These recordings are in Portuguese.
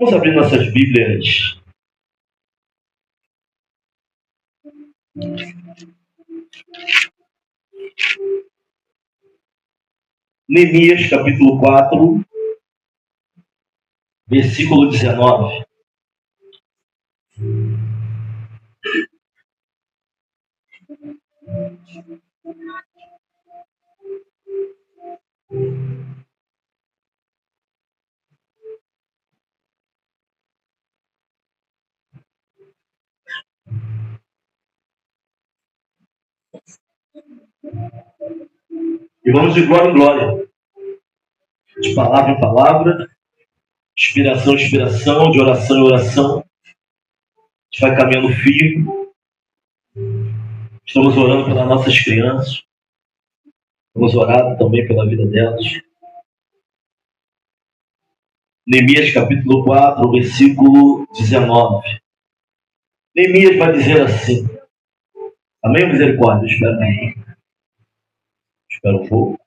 Vamos abrir nossas Bíblias. Neemias, capítulo 4, versículo 19. E vamos de glória em glória, de palavra em palavra, inspiração em inspiração, de oração em oração. A gente vai caminhando firme. Estamos orando pelas nossas crianças. Estamos orando também pela vida delas. Neemias capítulo 4, versículo 19. Neemias vai dizer assim. Amém, misericórdia? Espera aí. Espera um pouco.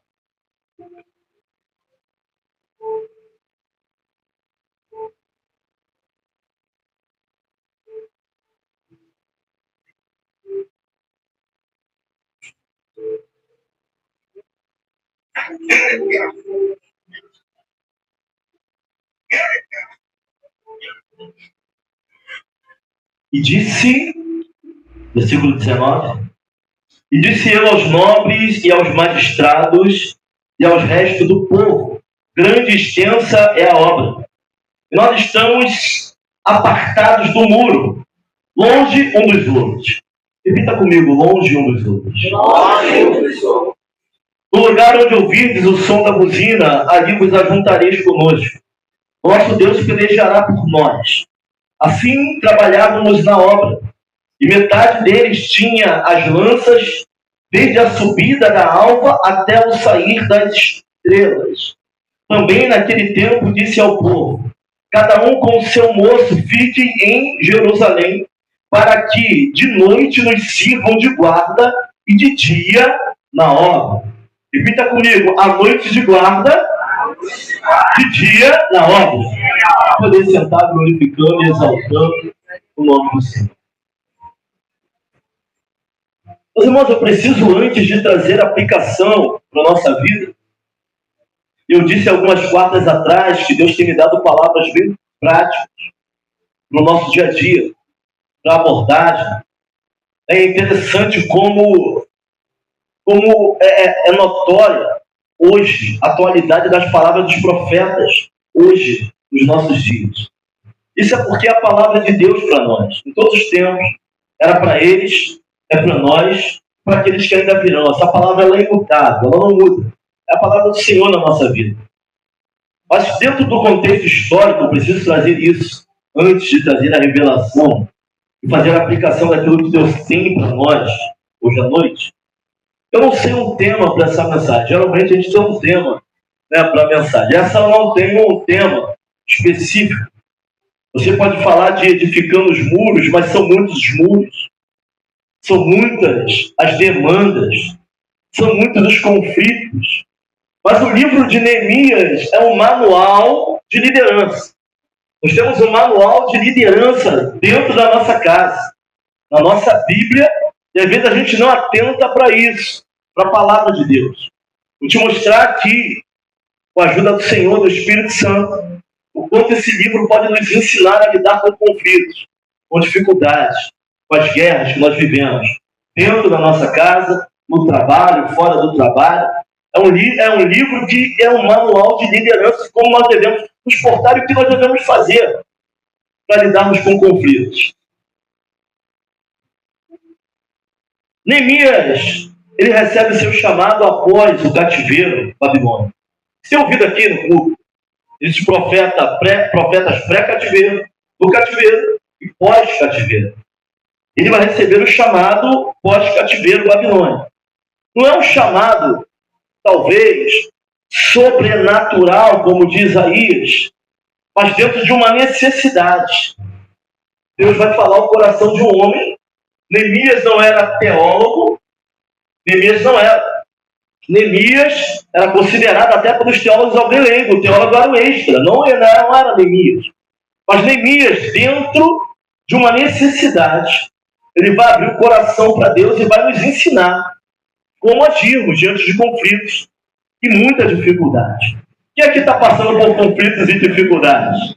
E disse, versículo 19, e disse eu aos nobres e aos magistrados e aos restos do povo, grande e extensa é a obra. E nós estamos apartados do muro, longe um dos outros. Repita comigo, longe um dos outros. Longe um dos outros. No lugar onde ouvirdes o som da buzina, ali vos ajuntareis conosco. Nosso Deus pelejará por nós. Assim trabalhávamos na obra, e metade deles tinha as lanças, desde a subida da alva até o sair das estrelas. Também naquele tempo disse ao povo, cada um com o seu moço fique em Jerusalém, para que de noite nos sirvam de guarda e de dia na obra. Repita comigo, à noite de guarda, de dia na obra. Poder sentar glorificando e exaltando o nome do Senhor. Meus irmãos, eu preciso, antes de trazer aplicação para a nossa vida, eu disse algumas quartas atrás que Deus tem me dado palavras bem práticas no nosso dia a dia, para abordagem. É interessante como é notória hoje a atualidade das palavras dos profetas, hoje, nos nossos dias. Isso é porque a palavra de Deus para nós, em todos os tempos, era para eles, é para nós, para aqueles que ainda virão. Essa palavra ela é imutável, ela não muda. É a palavra do Senhor na nossa vida. Mas dentro do contexto histórico, eu preciso trazer isso antes de trazer a revelação e fazer a aplicação daquilo que Deus tem para nós hoje à noite. Eu não sei um tema para essa mensagem. Geralmente a gente tem um tema, né, para a mensagem. Essa eu não tem um tema específico. Você pode falar de edificando os muros, mas são muitos os muros. São muitas as demandas. São muitos os conflitos. Mas o livro de Neemias é um manual de liderança. Nós temos um manual de liderança dentro da nossa casa, na nossa Bíblia, e às vezes a gente não atenta para isso, para a palavra de Deus. Vou te mostrar aqui, com a ajuda do Senhor, do Espírito Santo, o quanto esse livro pode nos ensinar a lidar com conflitos, com dificuldades, com as guerras que nós vivemos, dentro da nossa casa, no trabalho, fora do trabalho. É um livro que é um manual de liderança, como nós devemos nos portar e o que nós devemos fazer para lidarmos com conflitos. Neemias, ele recebe seu chamado após o cativeiro babilônico. Você ouvido aqui no clube, esses profetas pré-cativeiro, do cativeiro e pós-cativeiro. Ele vai receber o chamado pós-cativeiro babilônico. Não é um chamado, talvez, sobrenatural, como diz Isaías, mas dentro de uma necessidade. Deus vai falar o coração de um homem. Neemias não era teólogo, Neemias não era. Neemias era considerado até pelos teólogos alguém leigo. O teólogo era o extra, não era Neemias. Mas Neemias, dentro de uma necessidade, ele vai abrir o coração para Deus e vai nos ensinar como agirmos diante de conflitos e muita dificuldade. Quem aqui está passando por conflitos e dificuldades?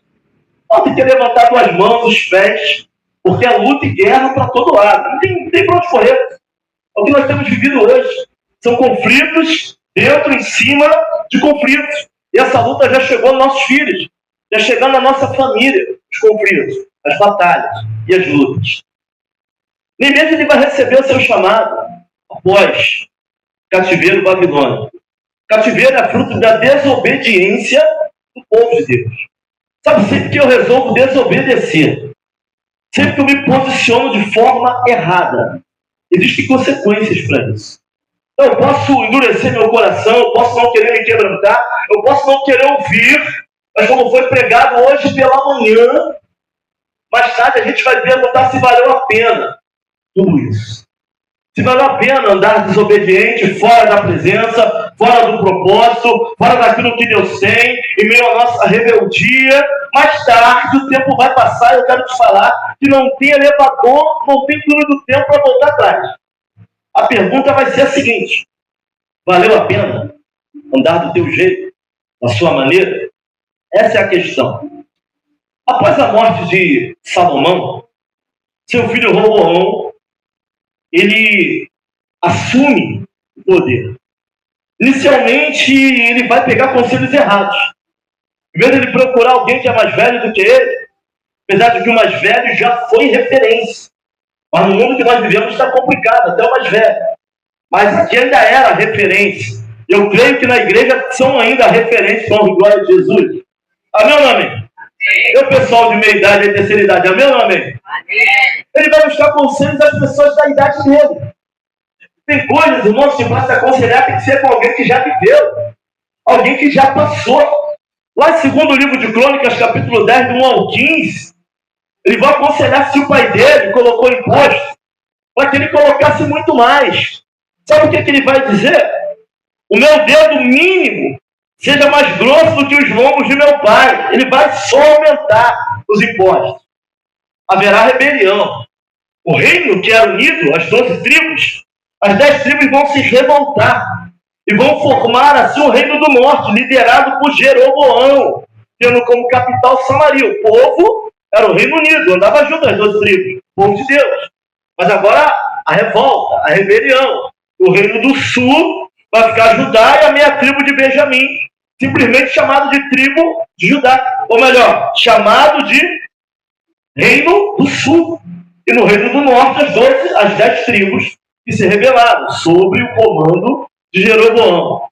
Não tem que levantar as mãos, os pés, porque é luta e guerra para todo lado. Não tem para onde correr. O que nós temos vivido hoje são conflitos dentro, em cima de conflitos. E essa luta já chegou nos nossos filhos, já chegando na nossa família, os conflitos, as batalhas e as lutas. Neemias ele vai receber o seu chamado após cativeiro babilônico. Cativeiro é fruto da desobediência do povo de Deus. Sabe, sempre que eu resolvo desobedecer, sempre que eu me posiciono de forma errada, existem consequências para isso. Então, eu posso endurecer meu coração, eu posso não querer me quebrantar, eu posso não querer ouvir, mas como foi pregado hoje pela manhã, mais tarde a gente vai perguntar se valeu a pena tudo isso. Se valeu a pena andar desobediente, fora da presença, fora do propósito, fora daquilo que Deus tem, em meio à nossa rebeldia. Mais tarde o tempo vai passar e eu quero te falar que não tem elevador, não tem túnel do tempo para voltar atrás. A pergunta vai ser a seguinte: valeu a pena andar do teu jeito, da sua maneira? Essa é a questão. Após a morte de Salomão, seu filho Roboão, ele assume o poder. Inicialmente, ele vai pegar conselhos errados. Em vez de ele procurar alguém que é mais velho do que ele, apesar de que o mais velho já foi referência. Mas no mundo que nós vivemos está complicado, até o mais velho. Mas aqui ainda era referência. Eu creio que na igreja são ainda referências, com a glória de Jesus. Amém ou não amém? E o pessoal de meia idade e terceira idade, amém ou não amém? Ele vai buscar conselhos das pessoas da idade dele. Tem coisas, irmãos, que para se aconselhar tem que ser com alguém que já viveu, alguém que já passou. Lá em 2º livro de Crônicas, capítulo 10, do 1 ao 15, ele vai aconselhar se o pai dele colocou imposto, para que ele colocasse muito mais. Sabe o que ele vai dizer? O meu dedo mínimo seja mais grosso do que os lombos de meu pai. Ele vai só aumentar os impostos. Haverá rebelião. O reino que era unido, as 12 tribos, as 10 tribos vão se revoltar e vão formar assim o reino do norte, liderado por Jeroboão, tendo como capital Samaria. O povo era o Reino Unido, andava junto as 12 tribos, o povo de Deus. Mas agora a revolta, a rebelião. O reino do sul vai ficar Judá e a meia tribo de Benjamim, simplesmente chamado de tribo de Judá. Ou melhor, chamado de Reino do Sul. E no Reino do Norte, as 10 tribos que se rebelaram sob o comando de Jeroboão.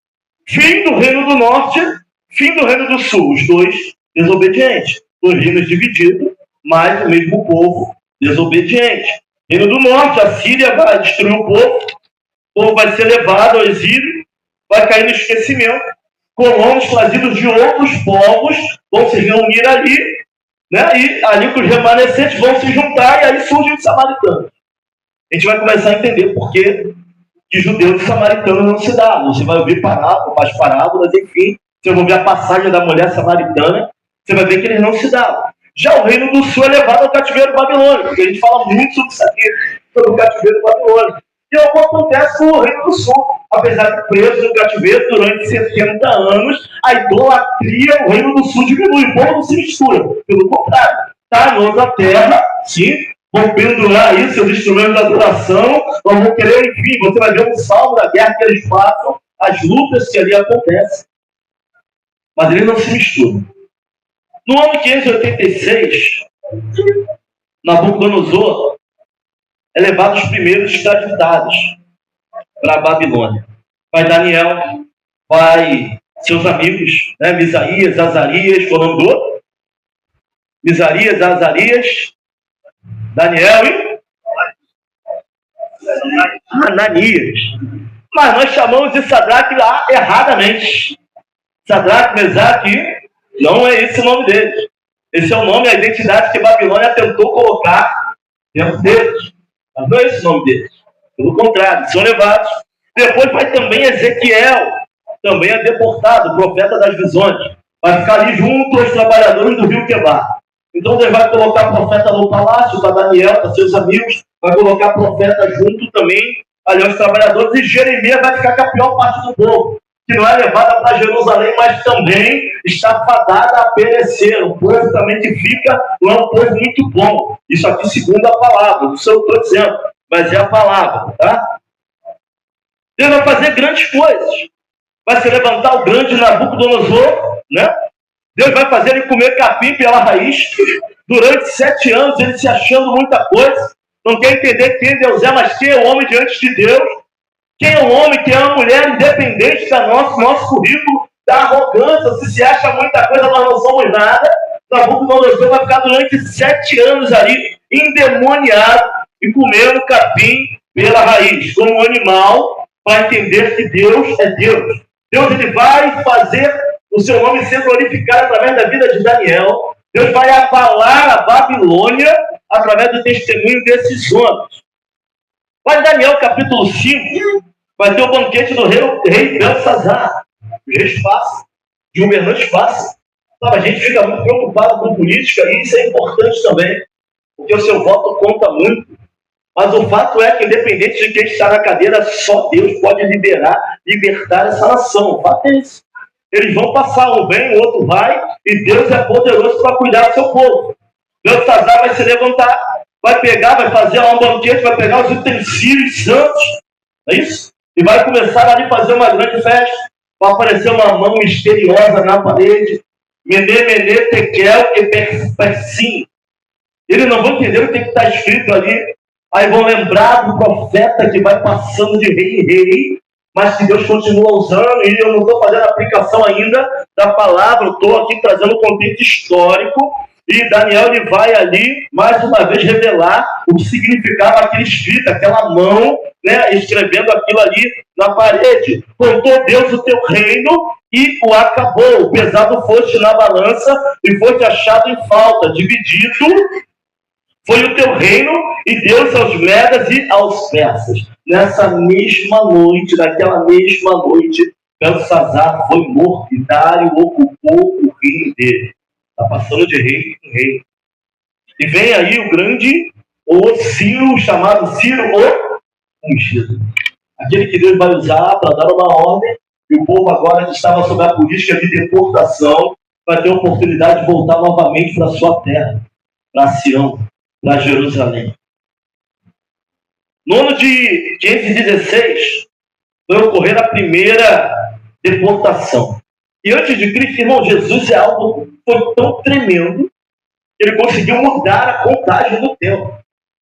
Fim do Reino do Norte, fim do Reino do Sul. Os dois desobedientes. Dois reinos divididos, mas o mesmo povo desobediente. Reino do Norte, a Síria vai destruir o povo vai ser levado ao exílio, vai cair no esquecimento. Colonos trazidos de outros povos vão se reunir ali, né? E ali que os remanescentes vão se juntar e aí surgem os samaritanos. A gente vai começar a entender por que judeus e samaritanos não se dá. Você vai ouvir mais parábolas, enfim. Você vai ouvir a passagem da mulher samaritana, você vai ver que eles não se davam. Já o Reino do Sul é levado ao cativeiro babilônico, porque a gente fala muito sobre isso aqui, sobre o cativeiro babilônico. E é o que acontece com o Reino do Sul. Apesar de preso no cativeiro durante 70 anos, a idolatria, o Reino do Sul diminui. O povo não se mistura. Pelo contrário, está na outra terra, sim, vão pendurar aí seus instrumentos de adoração, vão querer, enfim, você vai ver um salmo da guerra que eles passam, as lutas que ali acontecem. Mas eles não se misturam. No ano 586, Nabucodonosor é levado os primeiros extraditados para a Babilônia. Vai Daniel, vai seus amigos, né? Misaías, Azarias, qual o nome do outro? Misarias, Azarias, Daniel e Ananias. Mas nós chamamos de Sadraque lá erradamente. Sadraque, Mesaque, não é esse o nome deles. Esse é o nome, a identidade que a Babilônia tentou colocar dentro deles. Mas não é esse o nome deles. Pelo contrário, são levados. Depois vai também Ezequiel, também é deportado, profeta das visões. Vai ficar ali junto aos trabalhadores do rio Quebar. Então Deus vai colocar profeta no palácio para Daniel, para seus amigos, vai colocar profeta junto também ali aos trabalhadores, e Jeremias vai ficar com a pior parte do povo, que não é levada para Jerusalém, mas também está fadada a perecer. O povo também que fica não é um povo muito bom. Isso aqui segundo a palavra, não sei o que eu estou dizendo, mas é a palavra, tá? Deus vai fazer grandes coisas. Vai se levantar o grande Nabucodonosor, né? Deus vai fazer ele comer capim pela raiz. Durante 7 anos, ele se achando muita coisa. Não quer entender quem Deus é, mas quem é o homem diante de Deus. Quem é o homem, quem é uma mulher independente da nosso currículo, da arrogância. Se acha muita coisa, nós não somos nada. Nabucodonosor vai ficar durante 7 anos ali, endemoniado e comendo capim pela raiz, como um animal, para entender que Deus é Deus. Deus ele vai fazer o seu nome ser glorificado através da vida de Daniel. Deus vai abalar a Babilônia através do testemunho desses homens. Mas Daniel, capítulo 5, vai ter o banquete do rei Belsazar. Os reis passam, os governantes passam. Sabe, a gente fica muito preocupado com política, e isso é importante também, porque o seu voto conta muito. Mas o fato é que, independente de quem está na cadeira, só Deus pode libertar essa nação. O fato é isso. Eles vão passar, um vem, o outro vai, e Deus é poderoso para cuidar do seu povo. Belsazar vai se levantar, vai pegar, vai fazer um banquete, vai pegar os utensílios santos, é isso? E vai começar ali a fazer uma grande festa. Vai aparecer uma mão misteriosa na parede, Mene, Tekel e Persim. Eles não vão entender o que está escrito ali. Aí vão lembrar do profeta que vai passando de rei em rei, mas que Deus continua usando, e eu não estou fazendo a aplicação ainda da palavra, eu estou aqui trazendo o contexto histórico, e Daniel ele vai ali, mais uma vez, revelar o que significava aquele escrito, aquela mão, né, escrevendo aquilo ali na parede. Contou Deus o teu reino e o acabou. Pesado foste na balança e foste achado em falta, dividido foi o teu reino, e Deus aos medas e aos persas. Nessa mesma noite, naquela mesma noite, Belsazar foi morto e Dário ocupou o reino dele. Está passando de rei em rei. E vem aí o grande, o Ciro, chamado Ciro o Ungido. Aquele que Deus vai usar para dar uma ordem, e o povo agora que estava sob a política de deportação vai ter a oportunidade de voltar novamente para a sua terra, para Sião, para Jerusalém. No ano de 516, vai ocorrer a primeira deportação. E antes de Cristo, irmão, Jesus é algo foi tão tremendo que ele conseguiu mudar a contagem do tempo.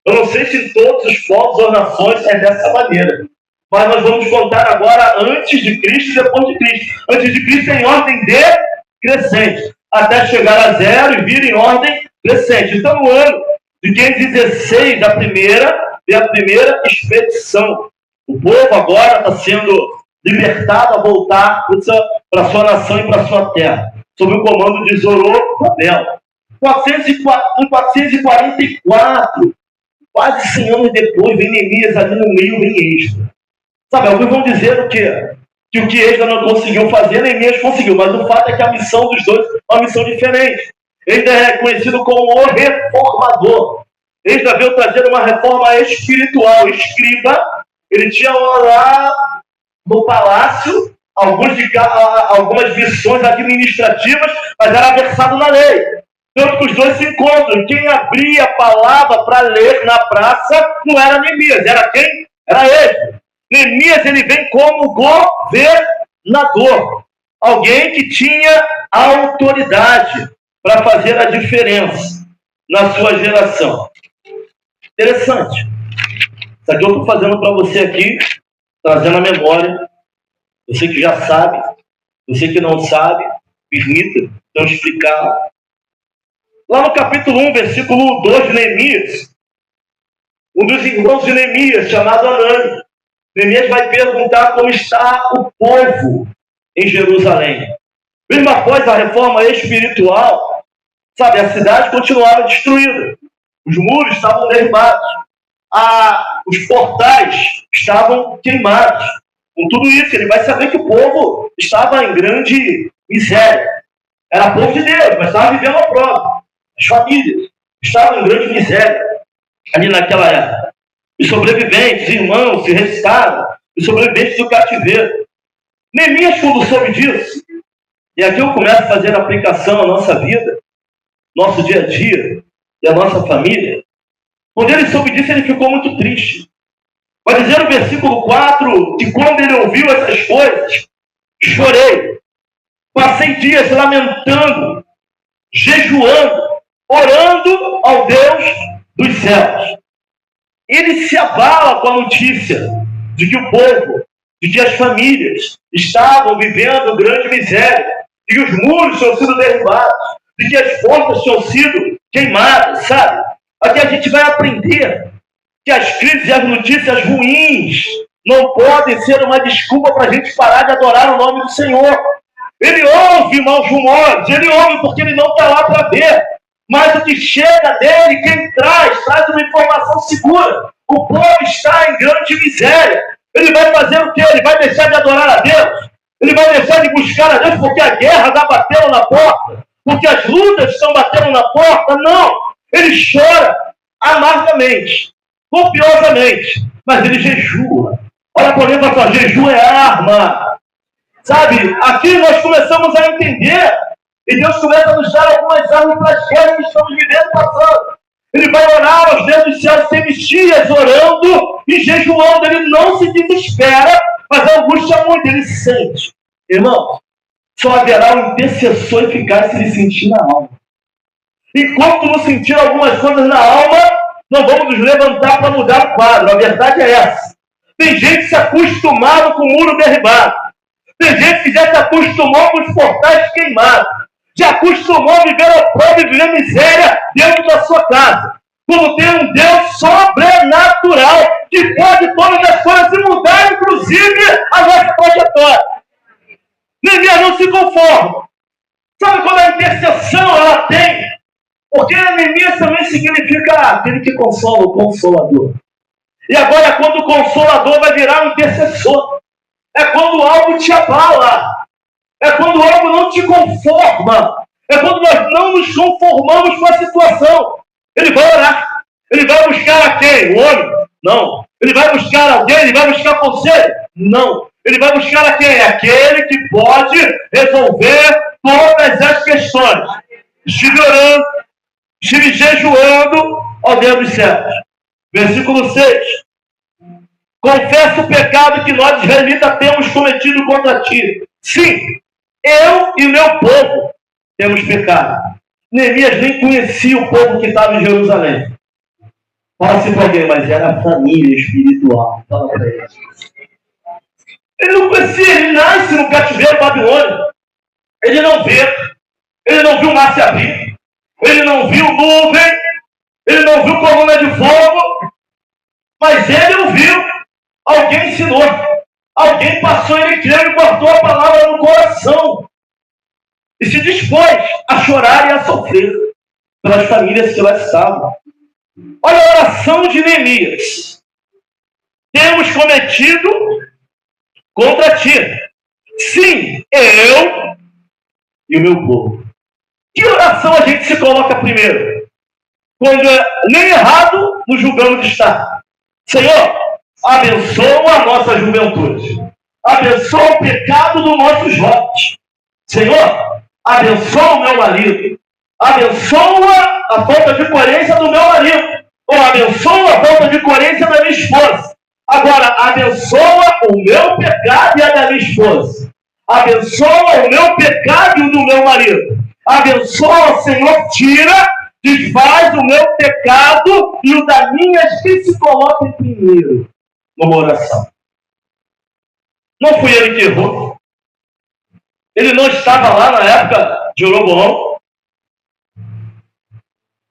Eu não sei se em todos os povos ou nações é dessa maneira. Mas nós vamos contar agora antes de Cristo e depois de Cristo. Antes de Cristo em ordem decrescente, até chegar a 0 e vir em ordem crescente. Então, no ano de 516, a primeira expedição. O povo agora está sendo libertado a voltar para sua nação e para sua terra, sob o comando de Zorobabel. Em 444, quase 100 anos depois, vem Neemias ali no meio, vem Esdras. Sabe, alguns vão dizer o quê? Que o que Esdras não conseguiu fazer, Neemias conseguiu, mas o fato é que a missão dos dois é uma missão diferente. Ele é reconhecido como o reformador. Esdras veio trazer uma reforma espiritual. Escriba, ele tinha lá no palácio algumas missões administrativas, mas era versado na lei. Tanto que os dois se encontram. Quem abria a palavra para ler na praça não era Neemias. Era quem? Era ele. Neemias ele vem como governador. Alguém que tinha autoridade para fazer a diferença na sua geração. Interessante. Isso aqui eu estou fazendo para você aqui, trazendo a memória. Você que já sabe, você que não sabe, permita então explicar. Lá no capítulo 1, versículo 2 de Neemias, um dos irmãos de Neemias, chamado Anani, Neemias vai perguntar como está o povo em Jerusalém. Mesmo após a reforma espiritual, sabe, a cidade continuava destruída. Os muros estavam derribados. Os portais estavam queimados. Com tudo isso, ele vai saber que o povo estava em grande miséria. Era povo de Deus, mas estava vivendo a prova. As famílias estavam em grande miséria ali naquela época. Os sobreviventes, irmãos, se restaram, os sobreviventes do cativeiro. Neemias, quando soube disso, e aqui eu começo a fazer a aplicação à nossa vida, nosso dia a dia e a nossa família. Quando ele soube disso, ele ficou muito triste. Vai dizer no versículo 4 que quando ele ouviu essas coisas, chorei. Passei dias lamentando, jejuando, orando ao Deus dos céus. Ele se abala com a notícia de que o povo, de que as famílias estavam vivendo grande miséria, de que os muros tinham sido derrubados, de que as portas tinham sido queimadas, sabe? Aqui a gente vai aprender que as crises e as notícias ruins não podem ser uma desculpa para a gente parar de adorar o nome do Senhor. Ele ouve maus rumores, ele ouve porque ele não está lá para ver. Mas o que chega dele, quem traz uma informação segura. O povo está em grande miséria. Ele vai fazer o quê? Ele vai deixar de adorar a Deus? Ele vai deixar de buscar a Deus porque a guerra está batendo na porta? Porque as lutas estão batendo na porta? Não! Ele chora amargamente, copiosamente, mas ele jejua. Olha para mim, pastor, jejum é arma. Sabe, aqui nós começamos a entender, e Deus começa a nos dar algumas armas para as guerras que estamos vivendo, passando. Ele vai orar aos Deus dos céus, tem dias orando e jejuando. Ele não se desespera, mas a angústia muito, ele sente. Irmão, só haverá um intercessor eficaz se ele sentir na alma. Enquanto não sentir algumas coisas na alma, não vamos nos levantar para mudar o quadro. A verdade é essa. Tem gente que se acostumado com o muro derribado. Tem gente que já se acostumou com os portais queimados. Já acostumou a viver a prova e viver miséria dentro da sua casa. Como tem um Deus sobrenatural que pode todas as coisas se mudar, inclusive a nossa trajetória. Neemias não se conforma. Sabe quando a intercessão ela tem? Porque Neemias também significa aquele que consola, o consolador. E agora quando o consolador vai virar um intercessor. É quando algo te abala. É quando algo não te conforma. É quando nós não nos conformamos com a situação. Ele vai orar. Ele vai buscar a quem? O homem? Não. Ele vai buscar alguém? Ele vai buscar conselho? Não. Ele vai buscar a quem? Aquele que pode resolver todas as questões. Estive orando, estive jejuando ao Deus dos céus. Versículo 6. Confesso o pecado que nós israelitas temos cometido contra ti. Sim, eu e meu povo temos pecado. Neemias nem conhecia o povo que estava em Jerusalém. Fala assim para alguém, mas era a família espiritual. Fala para ele. Ele não conhecia, ele nasce no cativeiro babilônico. Ele não vê. Ele não viu o mar se abrir. Ele não viu nuvem. Ele não viu coluna de fogo. Mas ele ouviu. Alguém ensinou. Alguém passou, ele creu e guardou a palavra no coração. E se dispôs a chorar e a sofrer pelas famílias que lá estavam. Olha a oração de Neemias. Temos cometido contra ti. Sim, eu e o meu povo. Que oração a gente se coloca primeiro? Quando nem errado nos julgamos de estar. Senhor, abençoa a nossa juventude. Abençoa o pecado dos nossos jovens. Senhor, abençoa o meu marido. Abençoa a falta de coerência do meu marido. Ou abençoa a falta de coerência da minha esposa. Agora, abençoa o meu pecado e a da minha esposa. Abençoa o meu pecado e o do meu marido. Abençoa, Senhor, tira, desfaz o meu pecado e o da minha, que se coloca em primeiro numa oração. Não fui ele que errou. Ele não estava lá na época de Jeroboão,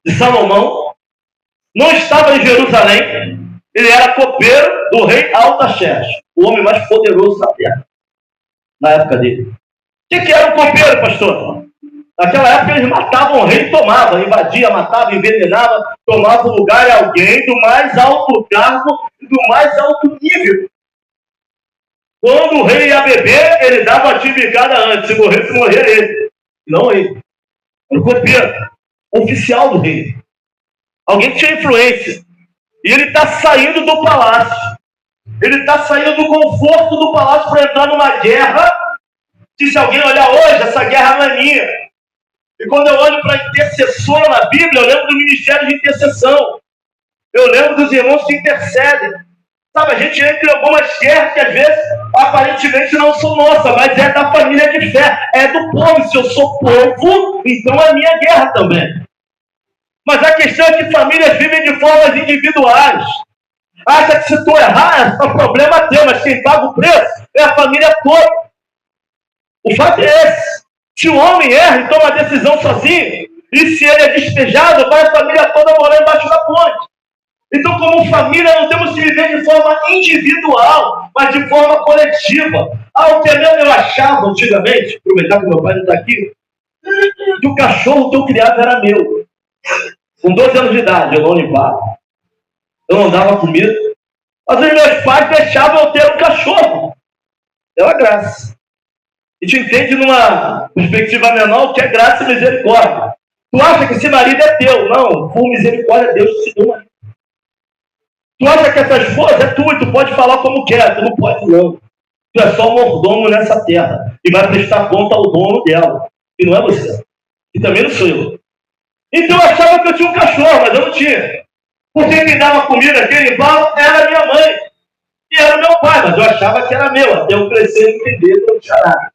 de Salomão. Não estava em Jerusalém. Ele era copeiro do rei Artaxerxes, o homem mais poderoso da terra, na época dele. O que era o copeiro, pastor? Naquela época eles matavam o rei, tomavam, invadia, matava, envenenava, tomava o lugar de alguém do mais alto cargo e do mais alto nível. Quando o rei ia beber, ele dava a tibicada antes. Se morresse, morrer ele. Não ele. Era o copeiro. oficial do rei. Alguém que tinha influência. E ele está saindo do palácio. Ele está saindo do conforto do palácio para entrar numa guerra. Que se alguém olhar hoje, essa guerra não é minha. E quando eu olho para a intercessora na Bíblia, eu lembro do ministério de intercessão. Eu lembro dos irmãos que intercedem. Sabe, a gente entra em algumas guerras que às vezes aparentemente não são nossas, mas é da família de fé, é do povo. Se eu sou povo, então é minha guerra também. Mas a questão é que famílias vivem de formas individuais. Acha que se tu errar, é o problema teu, mas quem paga o preço é a família toda. O fato é esse. Se o homem erra e toma a decisão sozinho, e se ele é despejado, vai a família toda morar embaixo da ponte. Então, como família, não temos que viver de forma individual, mas de forma coletiva. O que eu achava antigamente, aproveitar que meu pai não está aqui, que o cachorro que eu criava era meu. Com 12 anos de idade, eu não limpava, eu não dava comida, mas os meus pais deixavam eu ter um cachorro. Era graça. A gente entende numa perspectiva menor o que é graça e misericórdia. Tu acha que esse marido é teu? Não, por misericórdia é Deus que te deu marido. Tu acha que essa esposa é tua e tu pode falar como quer? Tu não pode, não. Tu é só um mordomo nessa terra e vai prestar conta ao dono dela. E não é você. E também não sou eu. Então eu achava que eu tinha um cachorro, mas eu não tinha. Porque quem dava comida, quem limpava, era minha mãe. E era meu pai, mas eu achava que era meu. Até eu crescer e entender que eu não tinha nada.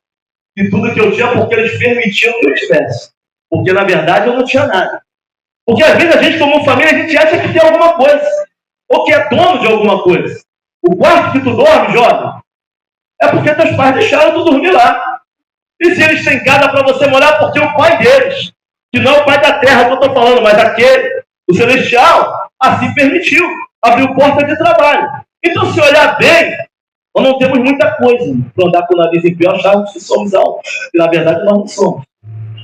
E tudo que eu tinha porque eles permitiam que eu tivesse. Porque na verdade eu não tinha nada. Porque às vezes a gente, como família, a gente acha que tem alguma coisa. Ou que é dono de alguma coisa. O quarto que tu dorme, jovem, é porque teus pais deixaram tu dormir lá. E se eles têm casa para você morar, porque o pai deles, que não é o pai da terra que eu estou falando, mas aquele, o celestial, assim permitiu, abriu porta de trabalho. Então, se olhar bem, nós não temos muita coisa para andar com o nariz em pé, acharmos que somos altos, e na verdade nós não somos.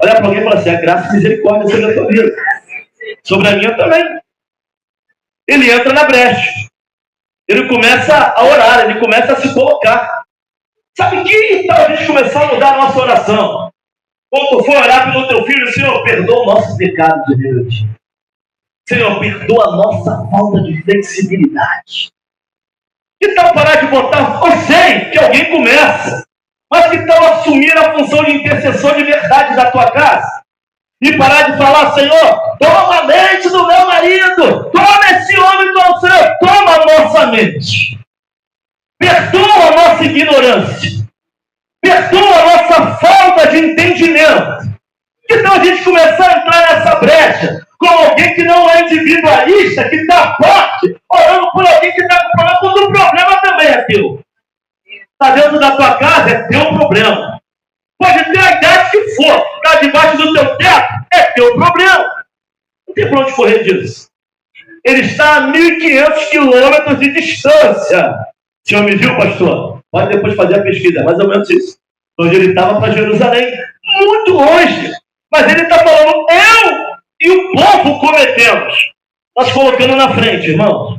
Olha para alguém e fala assim: a graça e misericórdia sobre a tua vida, sobre a minha também. Ele entra na brecha, ele começa a orar, ele começa a se colocar. Sabe que tal a gente começar a mudar a nossa oração? Quando tu for orar pelo teu filho, Senhor, perdoa o nosso pecado de Deus. Senhor, perdoa a nossa falta de flexibilidade. Que tal parar de botar? Eu sei que alguém começa, mas que tal assumir a função de intercessor de verdade da tua casa? E parar de falar: Senhor, toma a mente do meu marido, toma esse homem do Senhor, toma a nossa mente. Perdoa a nossa ignorância. Perdoa a nossa falta de entendimento. Então a gente começar a entrar nessa brecha com alguém que não é individualista, que está forte, orando por alguém que está com problema, quando o problema também é teu. Está dentro da tua casa, é teu problema. Pode ter a idade que for, está debaixo do teu teto, é teu problema. Não tem para onde correr disso. Ele está a 1.500 quilômetros de distância. O senhor me viu, pastor? Pode depois fazer a pesquisa, é mais ou menos isso. Onde ele estava para Jerusalém, muito longe. Mas ele está falando: eu e o povo cometemos. Nós colocando na frente, irmãos. A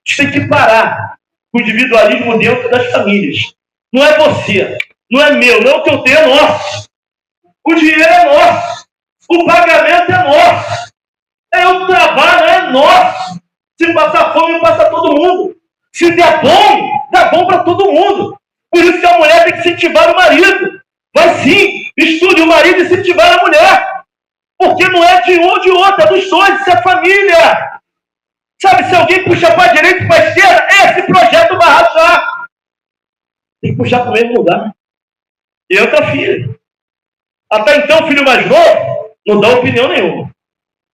gente tem que parar com o individualismo dentro das famílias. Não é você, não é meu, não é o que eu tenho, é nosso. O dinheiro é nosso. O pagamento é nosso. O trabalho é nosso. Se passar fome, passa todo mundo. Se der bom, dá bom para todo mundo. Por isso que a mulher tem que incentivar o marido. Vai sim, estude o marido e incentivar a mulher. Porque não é de um ou de outro, é dos dois, isso é família. Sabe, se alguém puxa para a direita e para a esquerda, esse projeto vai rachar. Tem que puxar para o mesmo lugar. E outra filha. Até então, o filho mais novo não dá opinião nenhuma.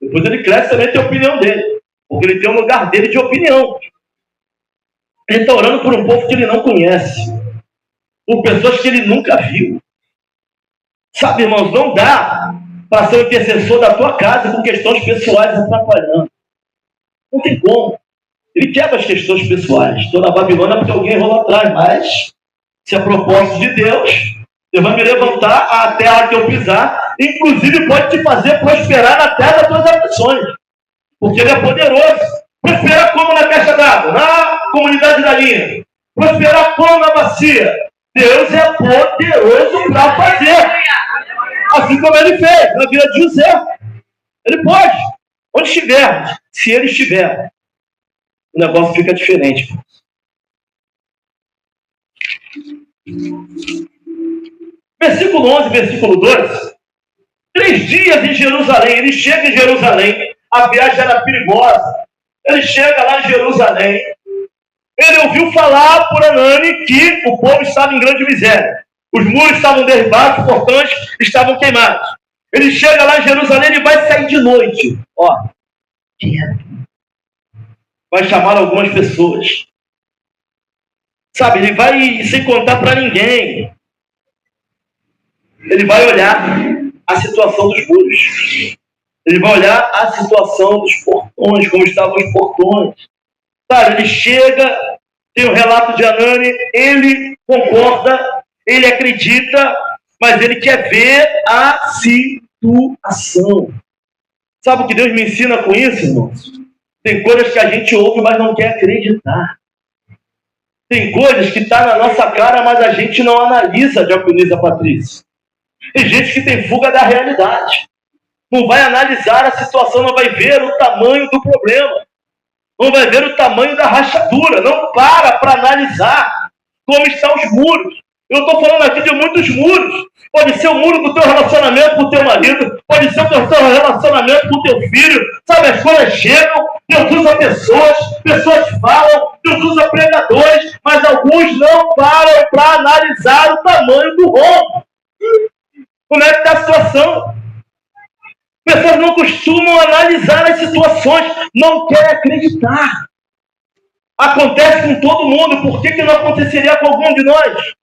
Depois ele cresce também tem a opinião dele. Porque ele tem um lugar dele de opinião. Ele está orando por um povo que ele não conhece. Por pessoas que ele nunca viu. Sabe, irmãos, não dá para ser o intercessor da tua casa com questões pessoais atrapalhando. Não tem como. Ele quebra as questões pessoais. Estou na Babilônia porque alguém errou lá atrás, mas se é propósito de Deus, eu vou me levantar a terra que eu pisar, inclusive pode te fazer prosperar na terra das tuas aflições. Porque ele é poderoso. Prosperar como na caixa d'água, na comunidade da linha. Prosperar como na bacia. Deus é poderoso para fazer. Assim como ele fez na vida de José. Ele pode, onde estiver. Se ele estiver, o negócio fica diferente. Versículo 11, versículo 12. 3 dias em Jerusalém. Ele chega em Jerusalém. A viagem era perigosa. Ele chega lá em Jerusalém. Ele ouviu falar por Anani que o povo estava em grande miséria. Os muros estavam derribados, os portões estavam queimados. Ele chega lá em Jerusalém e vai sair de noite. Ó, vai chamar algumas pessoas. Sabe, ele vai sem contar para ninguém. Ele vai olhar a situação dos muros. Ele vai olhar a situação dos portões, como estavam os portões. Sabe, ele chega, tem o relato de Anani, ele concorda, ele acredita, mas ele quer ver a situação. Sabe o que Deus me ensina com isso, irmãos? Tem coisas que a gente ouve, mas não quer acreditar. Tem coisas que estão na nossa cara, mas a gente não analisa, diaconisa Patrícia. Tem gente que tem fuga da realidade. Não vai analisar a situação, não vai ver o tamanho do problema. Não vai ver o tamanho da rachadura. Não para analisar como estão os muros. Eu estou falando aqui de muitos muros. Pode ser o muro do teu relacionamento com o teu marido. Pode ser o teu relacionamento com o teu filho. Sabe, as coisas chegam. Deus usa pessoas falam. Deus usa pregadores. Mas alguns não param para analisar o tamanho do rombo. Como é que está a situação? Pessoas não costumam analisar as situações. Não querem acreditar. Acontece com todo mundo. Por que não aconteceria com algum de nós?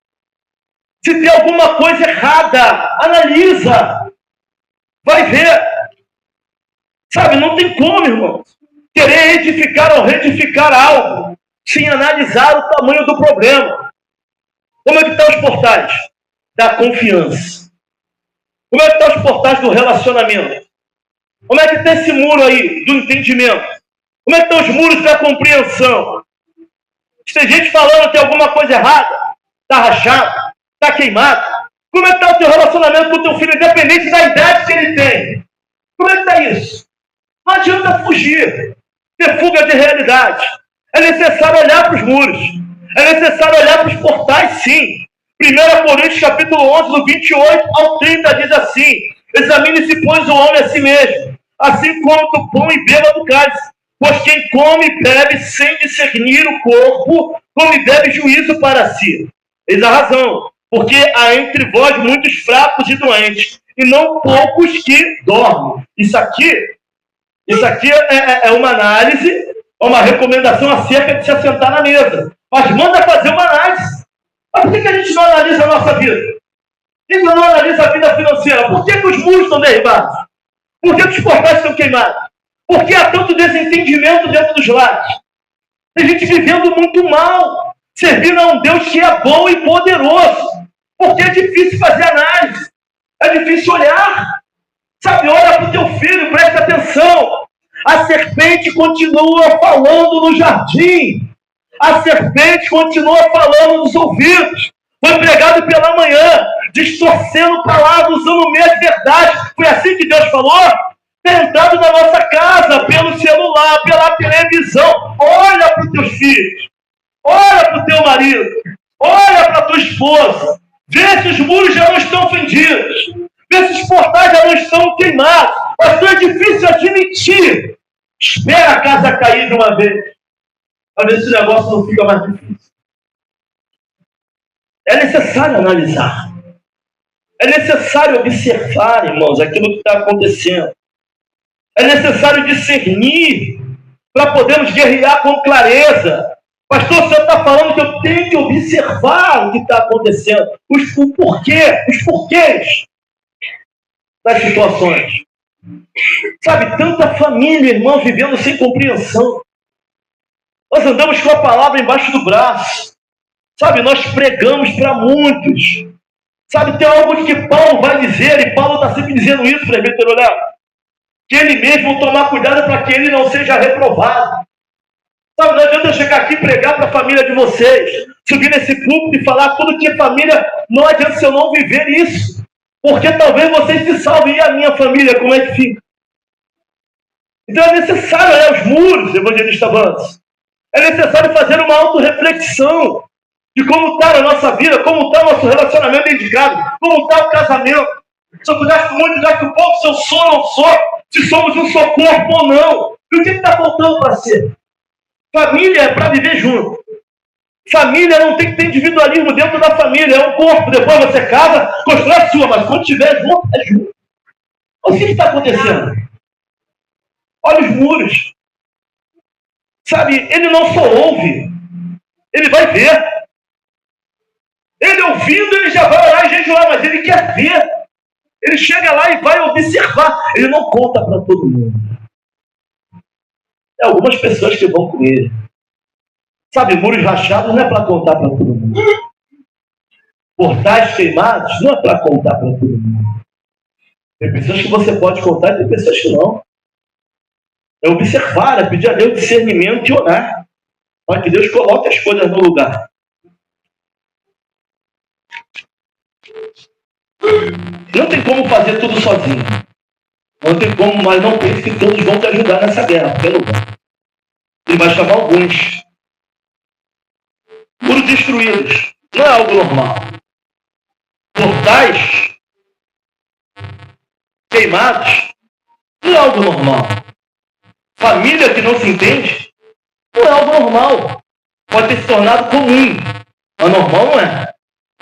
Se tem alguma coisa errada, analisa. Vai ver. Sabe, não tem como, irmão, querer edificar ou retificar algo sem analisar o tamanho do problema. Como é que estão os portais da confiança? Como é que estão os portais do relacionamento? Como é que está esse muro aí do entendimento? Como é que estão os muros da compreensão? Se tem gente falando que tem alguma coisa errada, está rachado, está queimado. Como é que está o teu relacionamento com o teu filho, independente da idade que ele tem? Como é que está isso? Não adianta fugir, ter fuga de realidade. É necessário olhar para os muros. É necessário olhar para os portais, sim. 1 Coríntios capítulo 11, do 28 ao 30, diz assim: examine-se, pois, o homem a si mesmo, assim como do pão e beba do cálice. Pois quem come e bebe sem discernir o corpo, come e bebe juízo para si. Eis a razão. Porque há entre vós muitos fracos e doentes, e não poucos que dormem. Isso aqui é uma análise, uma recomendação acerca de se assentar na mesa. Mas manda fazer uma análise. Mas por que a gente não analisa a nossa vida? Por que não analisa a vida financeira? Por que os muros estão derribados? Por que os portais estão queimados? Por que há tanto desentendimento dentro dos lares? Tem gente vivendo muito mal, servindo a um Deus que é bom e poderoso. Porque é difícil fazer análise. É difícil olhar. Sabe, olha para o teu filho, presta atenção. A serpente continua falando no jardim. A serpente continua falando nos ouvidos. Foi pregado pela manhã, distorcendo palavras, usando meia verdade. Foi assim que Deus falou? Tentado na nossa casa, pelo celular, pela televisão. Olha para os teus filhos. Olha para o teu marido. Olha para a tua esposa. Vê se os muros já não estão fendidos. Vê se os portais já não estão queimados. Mas é difícil admitir. Espera a casa cair de uma vez, para ver se o negócio não fica mais difícil. É necessário analisar. É necessário observar, irmãos, aquilo que está acontecendo. É necessário discernir para podermos guerrear com clareza. Pastor, o senhor está falando que eu tenho que observar o que está acontecendo. Os porquês das situações. Sabe, tanta família, irmão, vivendo sem compreensão. Nós andamos com a palavra embaixo do braço. Sabe, nós pregamos para muitos. Sabe, tem algo que Paulo vai dizer, e Paulo está sempre dizendo isso, presbítero Léo, que ele mesmo tomar cuidado para que ele não seja reprovado. Sabe, não adianta eu chegar aqui e pregar para a família de vocês, subir nesse púlpito e falar tudo que é família, não adianta se eu não viver isso. Porque talvez vocês se salvem e a minha família, como é que fica? Então é necessário olhar os muros, evangelista Vance. É necessário fazer uma autorreflexão de como está a nossa vida, como está o nosso relacionamento dentro de casa, como está o casamento. Se eu gasto muito, gasto pouco, se eu sou ou não sou, se somos um só corpo ou não. E o que está faltando para ser? Família é para viver junto. Família não tem que ter individualismo dentro da família, é um corpo. Depois você casa, constrói a sua, mas quando estiver junto, é junto. O que está acontecendo? Olha os muros. Sabe, ele não só ouve, ele vai ver. Ele ouvindo, ele já vai orar e jejuar, mas ele quer ver. Ele chega lá e vai observar. Ele não conta para todo mundo. É algumas pessoas que vão com ele. Sabe, muros rachados não é para contar para todo mundo. Portais queimados não é para contar para todo mundo. Tem pessoas que você pode contar e tem pessoas que não. É observar, é pedir a Deus discernimento e orar. Para que Deus coloque as coisas no lugar. Não tem como fazer tudo sozinho. Não tem como, mas não pense que todos vão te ajudar nessa guerra, porque não vai. Ele vai chamar alguns. Muros destruídos. Não é algo normal. Portais queimados. Não é algo normal. Família que não se entende. Não é algo normal. Pode ter se tornado comum. Mas normal não é.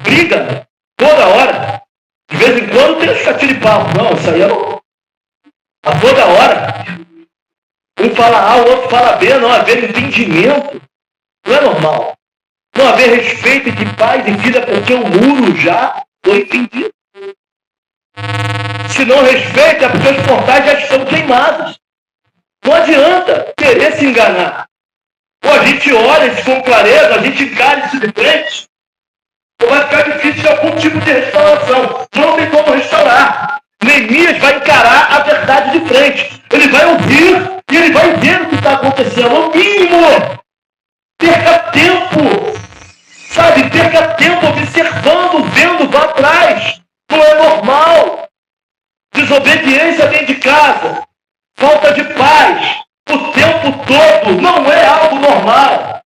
Briga toda hora. De vez em quando tem os catiripapo. Não, isso aí é não. A toda hora. Um fala A, o outro fala B. Não haver entendimento. Não é normal. Não haver respeito entre pais e filha porque o muro já foi entendido. Se não respeita é porque os portais já estão queimados. Não adianta querer se enganar. Ou a gente olha isso com clareza, a gente encara isso de frente, ou vai ficar difícil algum tipo de restauração. Não tem como restaurar. Neemias vai encarar a verdade de frente. Ele vai ouvir e ele vai ver o que está acontecendo. O mínimo. Perca tempo. Sabe, perca tempo observando, vendo, vá atrás. Não é normal. Desobediência dentro de casa. Falta de paz. O tempo todo não é algo normal.